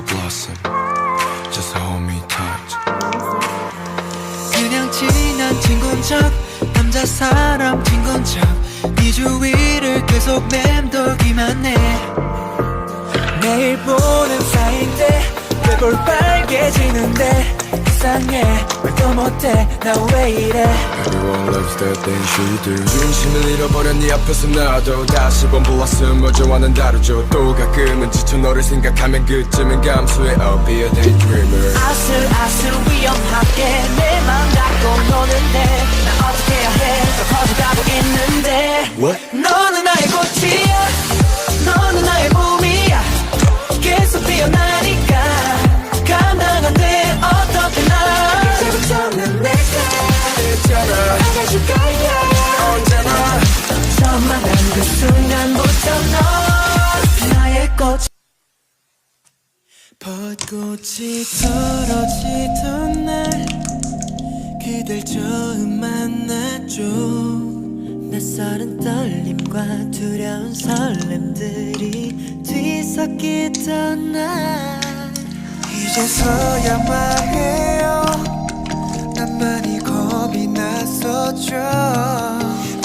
blossom. Just hold me tight. 그냥 친한 친구인 척 남자 사람 친구인 척네 주위를 계속 맴돌기만 해. 매일 보는 사이인데 왜 볼빨개지는데 이상해 말도 못해 나 왜 이래. Everyone loves the things you do. 중심을 잃어버려 네 앞에서 나도 다시 본 보았음 어제와는 다르죠. 또 가끔은 지쳐 너를 생각하면 그쯤은 감수해. I'll be a daydreamer. 아슬아슬 위험하게 내 맘 닫고 노는데 나 어떻게 해야 해. 더 커져가고 있는데 What? 너는 나의 꽃이야 너는 나의 봄이야 계속 피어나니까 감당 안 돼 어떻게 나 이제부터는 내가 있잖아 안아줄 거야 언제나 처음 만난 그 순간부터 넌 나의 꽃. 벚꽃이 떨어지던 날 그댈 처음 만났죠. 낯설은 떨림과 두려운 설렘들이 뒤섞이던 날 이제서야 말해요 난 많이 겁이 났었죠.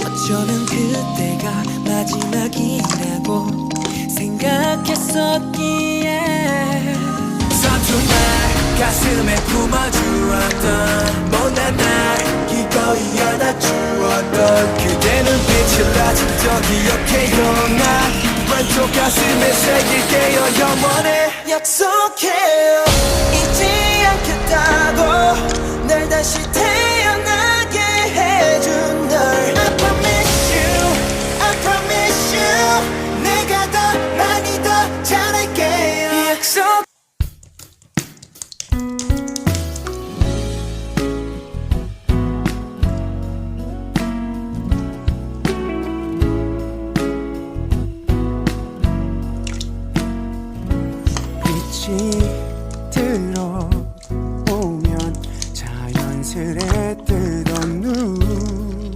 어쩌면 그때가 마지막이라고 생각했었기에 서툰 날 가슴에 품어주었던 못난 날 기꺼이 안아주었던 그대 눈빛을 아직도 기억해요. 난 왼쪽 가슴에 새길게요. 영원히 약속해요 잊지 않겠다고 날 다시 태어나게 해준 널 I promise you I promise you 내가 더 많이 더 잘할게요 약속. 들어오면 자연스레 뜨던 눈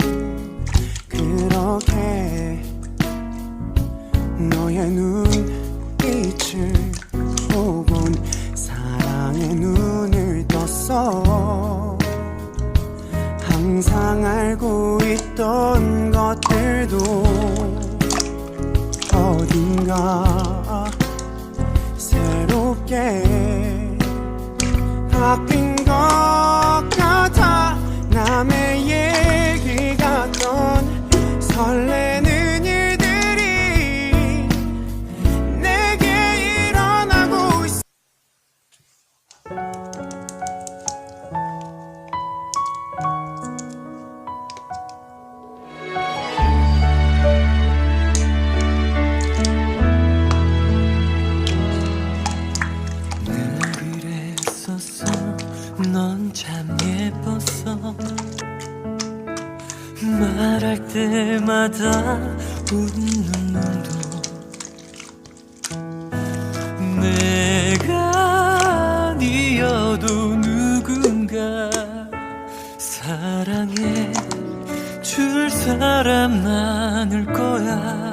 그렇게 너의 눈빛을 보곤 사랑의 눈을 떴어. 항상 알고 있던 것들도 어딘가 새롭게 바뀐 것 같아. 남의 얘기 같던 설레는 일들이 내게 일어나고 있어. 넌 참 예뻤어. 말할 때마다 웃는 눈도 내가 아니어도 누군가 사랑해 줄 사람 많을 거야.